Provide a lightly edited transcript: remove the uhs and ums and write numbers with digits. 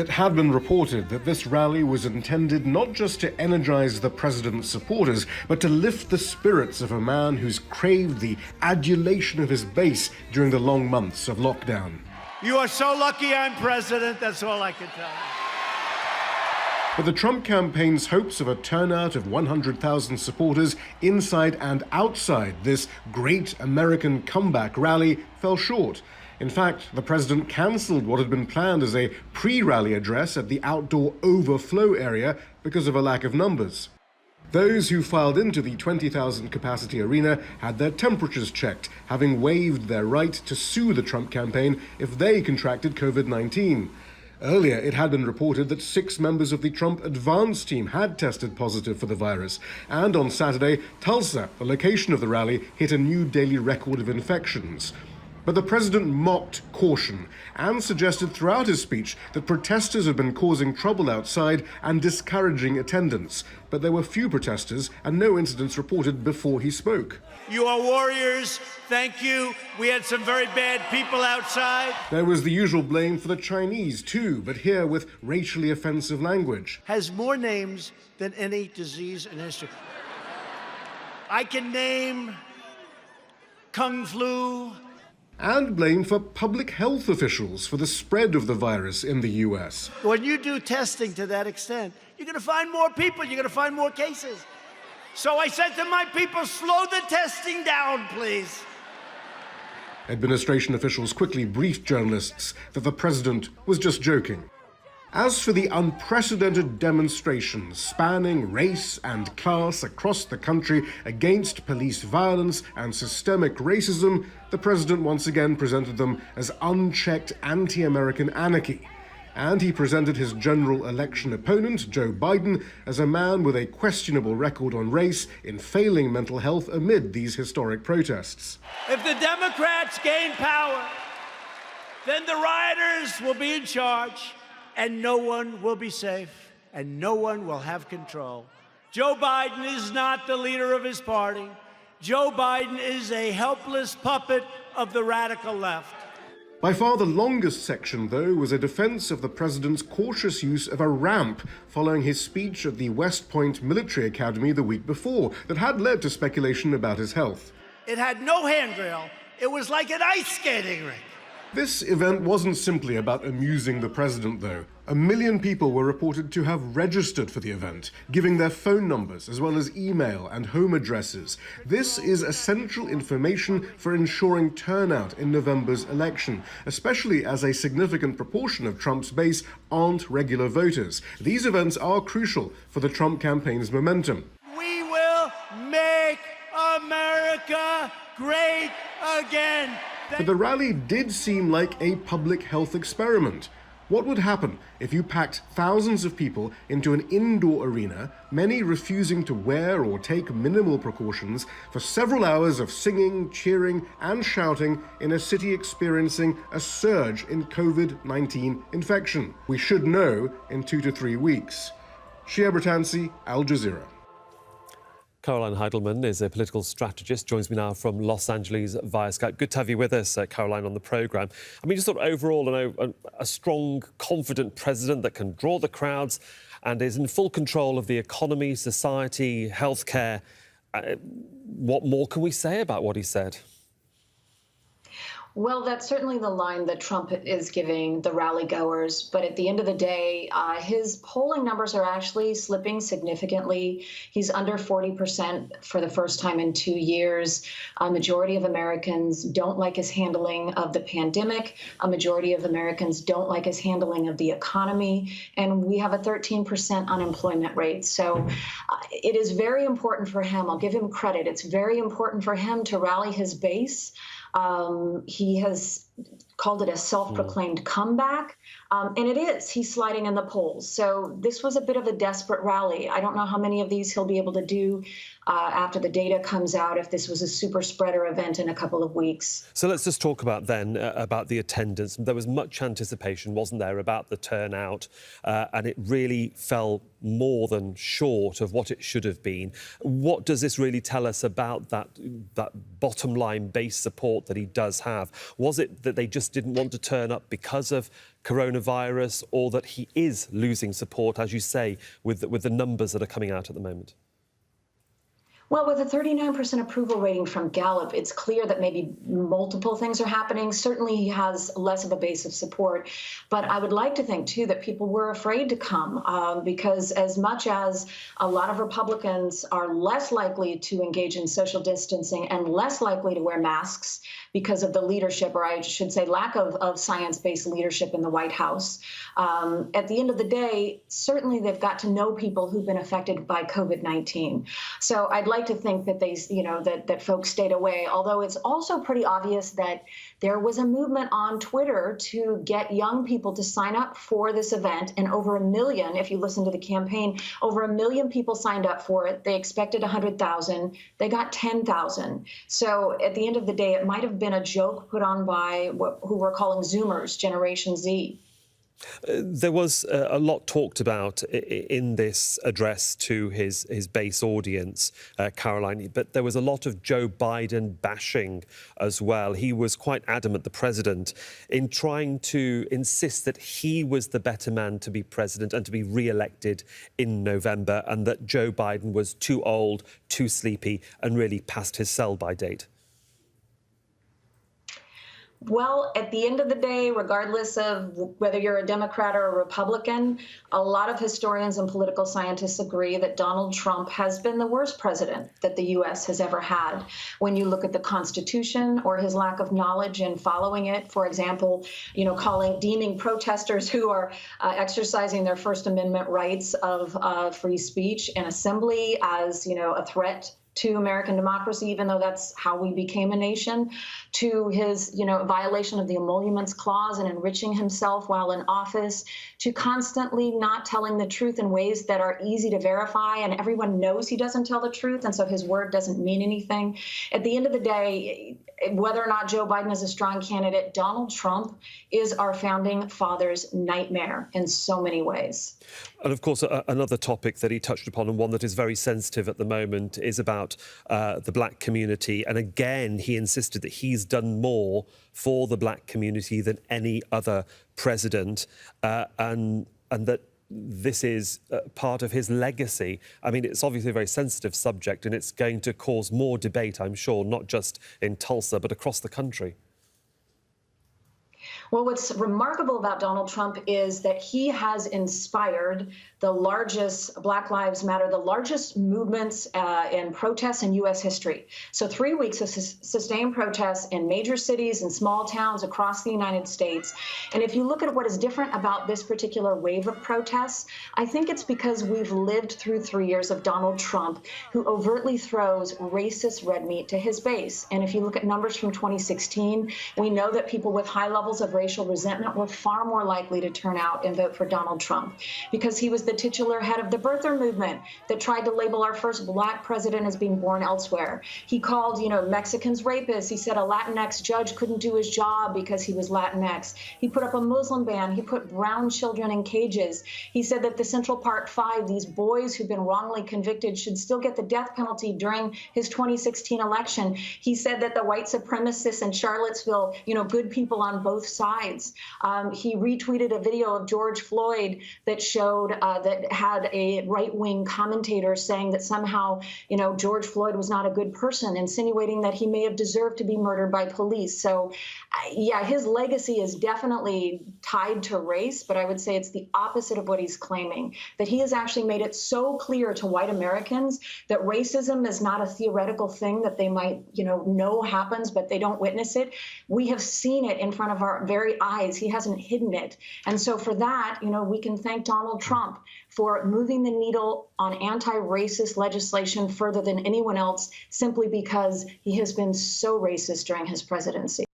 It had been reported that this rally was intended not just to energize the president's supporters, but to lift the spirits of a man who's craved the adulation of his base during the long months of lockdown. You are so lucky I'm president, that's all I can tell you. But the Trump campaign's hopes of a turnout of 100,000 supporters inside and outside this great American comeback rally fell short. In fact, the president cancelled what had been planned as a pre-rally address at the outdoor overflow area because of a lack of numbers. Those who filed into the 20,000 capacity arena had their temperatures checked, having waived their right to sue the Trump campaign if they contracted COVID-19. Earlier, it had been reported that 6 members of the Trump advance team had tested positive for the virus. And on Saturday, Tulsa, the location of the rally, hit a new daily record of infections. But the president mocked caution and suggested throughout his speech that protesters had been causing trouble outside and discouraging attendance. But there were few protesters and no incidents reported before he spoke. You are warriors. Thank you. We had some very bad people outside. There was the usual blame for the Chinese too, but here with racially offensive language. Has more names than any disease in history. I can name Kung Flu. And blame for public health officials for the spread of the virus in the US. When you do testing to that extent, you're going to find more people, you're going to find more cases. So I said to my people, slow the testing down, please. Administration officials quickly briefed journalists that the president was just joking. As for the unprecedented demonstrations spanning race and class across the country against police violence and systemic racism, the president once again presented them as unchecked anti-American anarchy. And he presented his general election opponent, Joe Biden, as a man with a questionable record on race in failing mental health amid these historic protests. If the Democrats gain power, then the rioters will be in charge. And no one will be safe, and no one will have control. Joe Biden is not the leader of his party. Joe Biden is a helpless puppet of the radical left. By far the longest section, though, was a defense of the president's cautious use of a ramp following his speech at the West Point Military Academy the week before that had led to speculation about his health. It had no handrail. It was like an ice skating rink. This event wasn't simply about amusing the president, though. 1 million people were reported to have registered for the event, giving their phone numbers as well as email and home addresses. This is essential information for ensuring turnout in November's election, especially as a significant proportion of Trump's base aren't regular voters. These events are crucial for the Trump campaign's momentum. We will make America great again. But the rally did seem like a public health experiment. What would happen if you packed thousands of people into an indoor arena, many refusing to wear or take minimal precautions, for several hours of singing, cheering, and shouting in a city experiencing a surge in COVID-19 infection? We should know in 2 to 3 weeks. Shia Britansi, Al Jazeera. Caroline Heidelman is a political strategist, joins me now from Los Angeles via Skype. Good to have you with us, Caroline, on the programme. I mean, just sort of overall, a strong, confident president that can draw the crowds and is in full control of the economy, society, healthcare. What more can we say about what he said? Well, that's certainly the line that Trump is giving the rally goers. But at the end of the day, his polling numbers are actually slipping significantly. He's under 40% for the first time in 2 years. A majority of Americans don't like his handling of the pandemic. A majority of Americans don't like his handling of the economy. And we have a 13% unemployment rate. So it is very important for him. I'll give him credit. It's very important for him to rally his base. He has called it a self-proclaimed comeback, and it is. He's sliding in the polls. So this was a bit of a desperate rally. I don't know how many of these he'll be able to do after the data comes out, if this was a super spreader event in a couple of weeks. So let's just talk about then about the attendance. There was much anticipation, wasn't there, about the turnout, and it really fell more than short of what it should have been. What does this really tell us about that bottom line base support that he does have? Was it that they just didn't want to turn up because of coronavirus, or that he is losing support, as you say, with the numbers that are coming out at the moment? Well, with a 39% approval rating from Gallup, it's clear that maybe multiple things are happening. Certainly, he has less of a base of support. But I would like to think, too, that people were afraid to come because as much as a lot of Republicans are less likely to engage in social distancing and less likely to wear masks because of the leadership, or I should say lack of science-based leadership in the White House, at the end of the day, certainly they've got to know people who've been affected by COVID-19. So I'd like to think that they, that folks stayed away, although it's also pretty obvious that there was a movement on Twitter to get young people to sign up for this event, and over 1 million, if you listen to the campaign, over 1 million people signed up for it. They expected 100,000. They got 10,000. So at the end of the day, it might have been a joke put on by who we're calling Zoomers, Generation Z. There was a lot talked about in this address to his base audience, Caroline, but there was a lot of Joe Biden bashing as well. He was quite adamant, the president, in trying to insist that he was the better man to be president and to be re-elected in November, and that Joe Biden was too old, too sleepy, and really past his sell-by date. Well, at the end of the day, regardless of whether you're a Democrat or a Republican, a lot of historians and political scientists agree that Donald Trump has been the worst president that the U.S. has ever had. When you look at the Constitution or his lack of knowledge in following it, for example, deeming protesters who are exercising their First Amendment rights of free speech and assembly as, a threat to American democracy, even though that's how we became a nation, to his, violation of the Emoluments Clause and enriching himself while in office, to constantly not telling the truth in ways that are easy to verify, and everyone knows he doesn't tell the truth, and so his word doesn't mean anything. At the end of the day, whether or not Joe Biden is a strong candidate, Donald Trump is our founding father's nightmare in so many ways. And of course, another topic that he touched upon, and one that is very sensitive at the moment, is about the black community. And again, he insisted that he's done more for the black community than any other president, and that this is part of his legacy. I mean, it's obviously a very sensitive subject, and it's going to cause more debate, I'm sure, not just in Tulsa, but across the country. Well, what's remarkable about Donald Trump is that he has inspired the largest Black Lives Matter, the largest movements and protests in U.S. history. So 3 weeks of sustained protests in major cities and small towns across the United States. And if you look at what is different about this particular wave of protests, I think it's because we've lived through 3 years of Donald Trump, who overtly throws racist red meat to his base. And if you look at numbers from 2016, we know that people with high levels of racial resentment were far more likely to turn out and vote for Donald Trump, because he was the titular head of the birther movement that tried to label our first black president as being born elsewhere. He called, Mexicans rapists. He said a Latinx judge couldn't do his job because he was Latinx. He put up a Muslim ban. He put brown children in cages. He said that the Central Park Five, these boys who've been wrongly convicted, should still get the death penalty during his 2016 election. He said that the white supremacists in Charlottesville, good people on both sides. He retweeted a video of George Floyd that showed that had a right-wing commentator saying that somehow, George Floyd was not a good person, insinuating that he may have deserved to be murdered by police. So, yeah, his legacy is definitely tied to race, but I would say it's the opposite of what he's claiming, that he has actually made it so clear to white Americans that racism is not a theoretical thing that they might, know happens, but they don't witness it. We have seen it in front of our very eyes. He hasn't hidden it. And so for that, we can thank Donald Trump for moving the needle on anti-racist legislation further than anyone else, simply because he has been so racist during his presidency.